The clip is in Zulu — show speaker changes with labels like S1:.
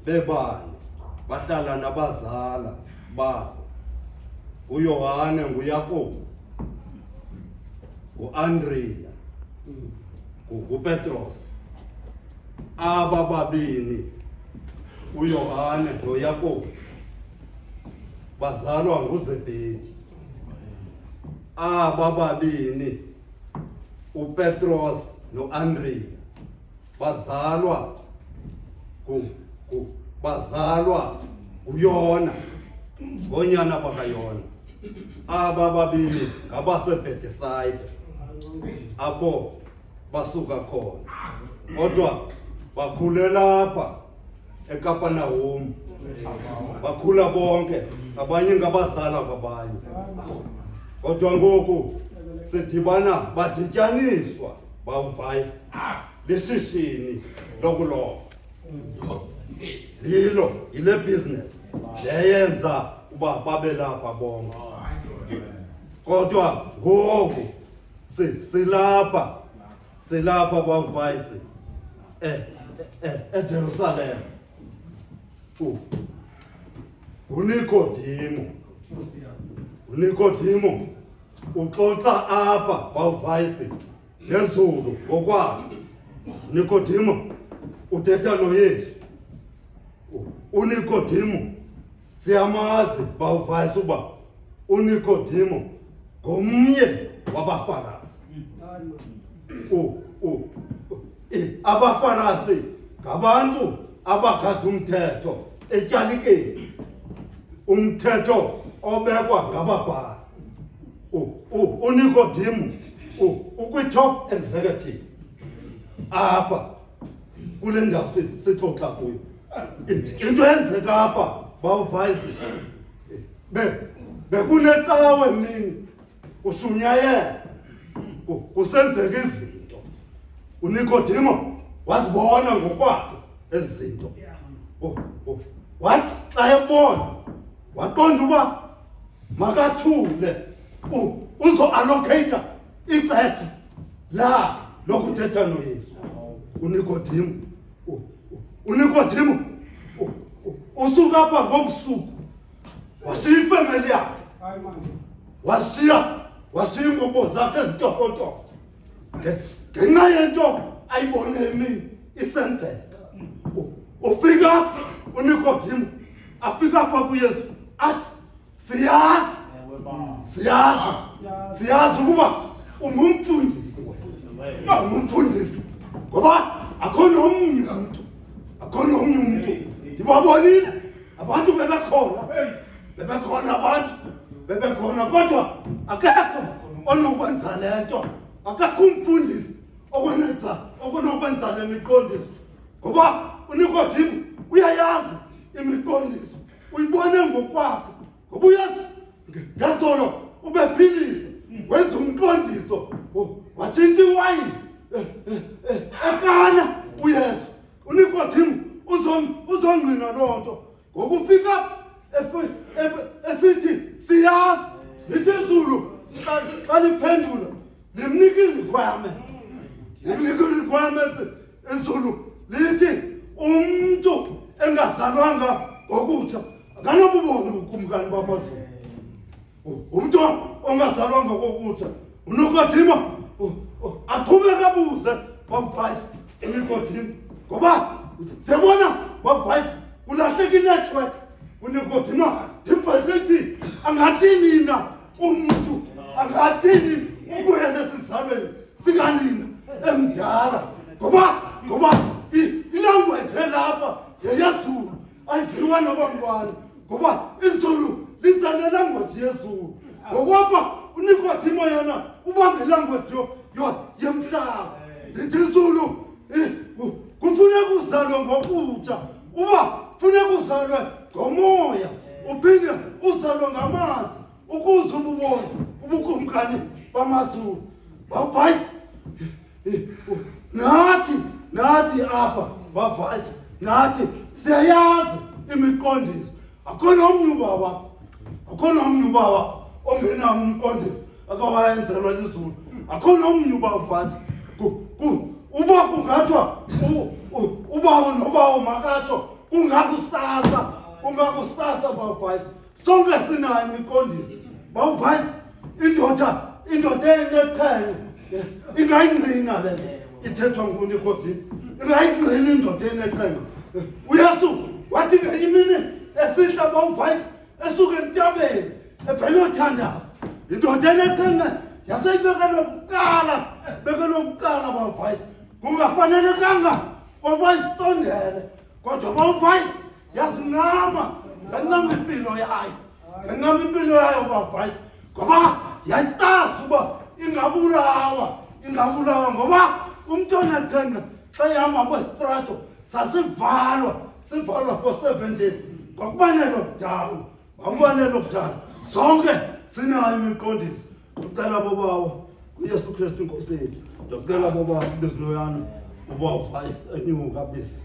S1: bebani bahlala nabazala babo uYohane nguYakobo uAndrea uPetros aba babini uYohane noYakobo bazalwa nguZebedi aba babini uPetros noAndrea bazalwa uYona ngonyana bakaYona aba babini ngabaseBhetsaida apho basuka khona kodwa bakhulela lapha eKapanahum bakhula bonke abanye ngabazala kwabanye kodwa ngoku sidibana badityaniswa bawuvayisi leshishini lokuloba ile business leyenza uba babe lapha bonke kodwa ngoku silapha bawuvayisi eJerusalem uNikodimo uxoxa apha bawuvayisi ngezulu ngokwabo uNikodimo uthetha noYesu uNikodimo siyamazi bawuvayisi uba uNikodimo ngomnye wabaFarisi abaFarisi ngabantu abagada umthetho etyalikeni umthetho obekwa ngababhali uNikodimo ukwi-top executive apha kule ndawo sixoxa kuyo into yenzeka apha bawuvayisi bekunecawe mini kushunyayela kusenzeka izinto uNikodimo wazibona ngokwakhe ezi zinto wathi xa ebona waqonda uba makathule uzo-allocata ixesha lakhe lokuthetha noYesu uNikodimo usuka apha ngobusuku washiya ifemeli yakhe washiya ingubo zakhe ezintofotofo ngenxa yento ayibone emini isenzeka ufika uNikodimo afika apha kuYesu athi siyazi ukuba ungumfundisi ungumfundisi ngoba akho nomnye umuntu ndibabonile abantu bebekhona kodwa akekho onokwenza le nto akekho umfundisi okunokwenza le miqondiso ngoba uNikodimo uyayazi imiqondiso uyibone ngokwakhe ngoba uyazi ngezolo ubephilise wenza umqondiso watshintsha iwayini eKana uYesu uNikodimo uzongqina loo nto ngokufika esithi siyazi lithi izulu xa liphendula limnika i-requirements izulu lithi umntu engazalwanga ngokutsha akanobubona ubukumkani bamazulu umntu ongazalwanga ngokutsha uNikodimo aqhubeka abuze bawuvayisi uNikodimo ngoba siyabona bawuvayisi kulahleka inetwork uNikodimo ndivayisithi angathini na umntu angathini ubuyele esizalweni sikanina emdala ngoba ilanguage elapha yeyezulu ayiviwa noba ngubani ngoba izulu lisanelanguage yezulu ngokwapha uNikodimo yena ubambe ilanguage yemhlaba lithi izulu kufuneka uzalwe ngokutsha uba funeka uzalwe ngomoya uphinde uzalwe ngamanzi ukuze ububone ubukumkani bamazulu bavayisi nathi apha bavayisi nathi siyayazi imiqondiso akho nomnye ubaba ongenawo umqondiso akawayenzelwa lizulu akho nomnye ubaba vayisi uba kungathiwa ubawo nobawo makatsho ungakusasa bawufayisi sonke sinayo imiqondiso bawufayisi indoda eneqhenqa ingayingqina le nto ithethwa nguNikodimi ingayingqina indoda eneqhenqa uyesu wathi ngenye imini esihla bawufayisi esuke entabeni evele othandaza indoda eneqhenqa yaseyibekele lokuqala bawufayisi kungafanelekanga ngoba isondele kodwa bawufayisi yazincama yancama impilo yayo bawufayisi ngoba yayisazi uba ingabulawa ngoba umntu oneqhenqa xa ehamba kwesitrato sasivalwa for 7 days ngokubane lockdown zonke sinayo imiqondiso ndicela bobawo kuYesu Kristu inkosi yethu ndicela bobawo sibiziloyana ubawufayisi enyuka bisi